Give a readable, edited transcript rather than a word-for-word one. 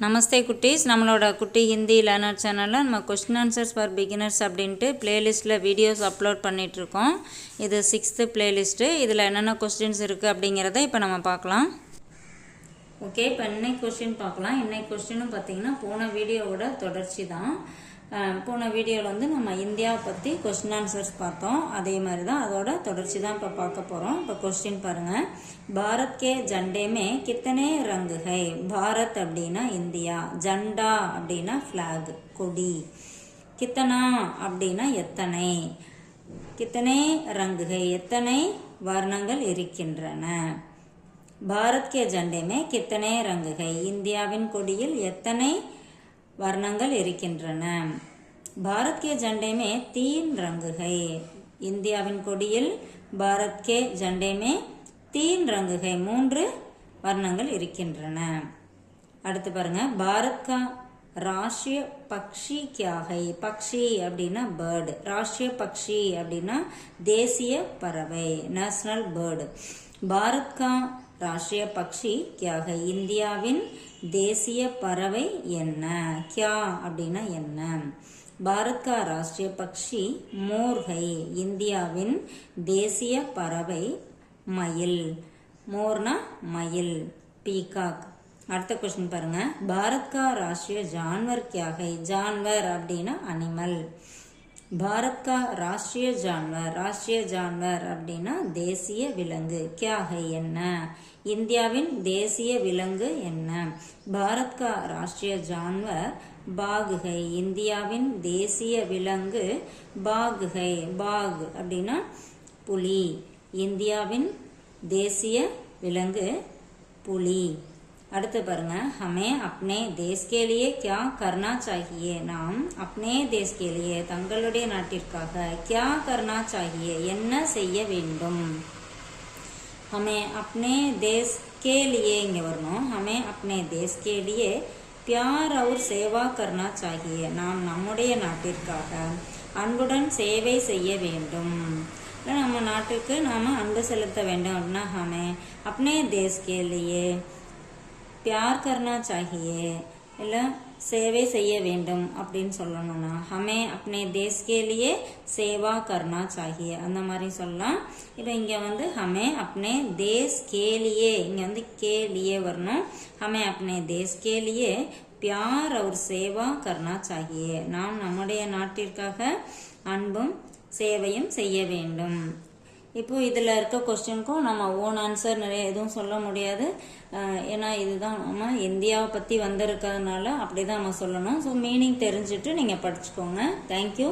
நமஸ்தே குட்டீஸ், நம்மளோட குட்டி ஹிந்தி லேர்னர் சேனலில் நம்ம கொஸ்டின் ஆன்சர்ஸ் ஃபார் பிகினர்ஸ் அப்படின்ட்டு பிளேலிஸ்ட்டில் வீடியோஸ் அப்லோட் பண்ணிகிட்ருக்கோம். இது 6th பிளேலிஸ்ட்டு. இதில் என்னென்ன கொஸ்டின்ஸ் இருக்குது அப்படிங்கிறத இப்போ நம்ம பார்க்கலாம். ஓகே, இப்போ இன்னைக்கு கொஸ்டின் பார்க்கலாம். இன்னைக்கு கொஸ்டினும் பார்த்தீங்கன்னா போன வீடியோவோட தொடர்ச்சி தான். போன வீடியோவில் வந்து நம்ம இந்தியாவை பற்றி கொஸ்டின் ஆன்சர்ஸ் பார்த்தோம். அதே மாதிரி தான் அதோட தொடர்ச்சி தான் இப்போ பார்க்க போகிறோம். இப்போ கொஸ்டின் பாருங்கள். பாரத் கே ஜண்டே மே கித்தனே ரங்கு ஹை? பாரத் அப்படின்னா இந்தியா, ஜண்டா அப்படின்னா ஃப்ளாக், கொடி, கித்தனா அப்படின்னா எத்தனை, கித்தனே ரங்கு ஹை எத்தனை வர்ணங்கள் இருக்கின்றன. பாரத் கே ஜண்டே மே கித்தனே ரங்கு ஹை, இந்தியாவின் கொடியில் எத்தனை வர்ணங்கள் இருக்கின்றன. பாரத் கே ஜண்டே மே 3 ரங்கு ஹை, இந்தியாவின் கொடியில் பாரத் கே ஜண்டே மே 3 ரங்கு ஹை 3 வர்ணங்கள் இருக்கின்றன. அடுத்து பாருங்க, பாரத் கா ராஷ்டிரிய பக்ஷி கியா ஹை? பக்ஷி அப்படின்னா பேர்டு, ராஷ்டிரிய பக்ஷி அப்படின்னா தேசிய பறவை, நேஷனல் பேர்டு. பாரத் கா ராஷ்டிரிய பக்ஷி கியா ஹை, இந்தியாவின் தேசிய பறவை என்ன? கியா அப்படின்னா என்ன? பாரத் கா ராஷ்டிரிய பக்ஷி மோர் ஹை, இந்தியாவின் தேசிய பறவை மயில், மோர்னா மயில், பீகாக். அடுத்த கொஸ்டின் பாருங்க. பாரத் கா ராஷ்டிரிய ஜான்வர் கியா ஹை? ஜான்வர் அப்படின்னா அனிமல். பாரத் கா ராஷ்டிரிய ஜான்வர், ராஷ்டிரிய ஜான்வர் அப்படின்னா தேசிய விலங்கு, கியா ஹை என்ன? இந்தியாவின் தேசிய விலங்கு என்ன? பாரத் கா ராஷ்டிரிய ஜான்வர் பாக் ஹை, இந்தியாவின் தேசிய விலங்கு பாக் ஹை, பாக் அப்படின்னா புலி, இந்தியாவின் தேசிய விலங்கு புலி. அடுத்து பாருங்க, ஹமே அப்னே தேஸ் கே லியே கியா கர்னா சாஹியே? நாம் அப்னே தேஸ் கே லியே தங்களுடைய நாட்டிற்காக கியா கர்னா சாஹியே என்ன செய்ய வேண்டும்? ஹமே அப்னே தேஸ் கே லியே இங்கே வரணும். ஹமே அப்னே தேஸ் கே லியே பியார் அவுர் சேவா கர்னா சாஹியே, நாம் நம்முடைய நாட்டிற்காக அன்புடன் சேவை செய்ய வேண்டும். இல்லை, நம்ம நாட்டுக்கு நாம் அன்பு செலுத்த வேண்டும் அப்படின்னா ஹமே அப்னே தேஸ் கே லியே பியார் கர்னா சாஹியே, இல்லை சேவை செய்ய வேண்டும் அப்படின்னு சொல்லணும்னா ஹமே அப்னே தேஸ் கே லியே சேவா கர்னா சாஹியே அந்த மாதிரி சொல்லலாம். இப்போ இங்கே வந்து ஹமே அப்னே தேஸ் கே லியே, இங்கே வந்து கே லியே வரணும். ஹமே அப்னே தேஸ் கே லியே பியார் அவர் சேவா கர்னா சாஹியே, நாம் நம்முடைய நாட்டிற்காக அன்பும் சேவையும் செய்ய வேண்டும். இப்போ இதில் இருக்க கொஸ்டினுக்கும் நம்ம ஓன் ஆன்சர் நிறைய எதுவும் சொல்ல முடியாது. ஏன்னா இதுதான் நம்ம இந்தியாவை பற்றி வந்திருக்கிறதுனால அப்படி தான் நம்ம சொல்லணும். ஸோ மீனிங் தெரிஞ்சுட்டு நீங்கள் படிச்சுக்கோங்க. தேங்க்யூ.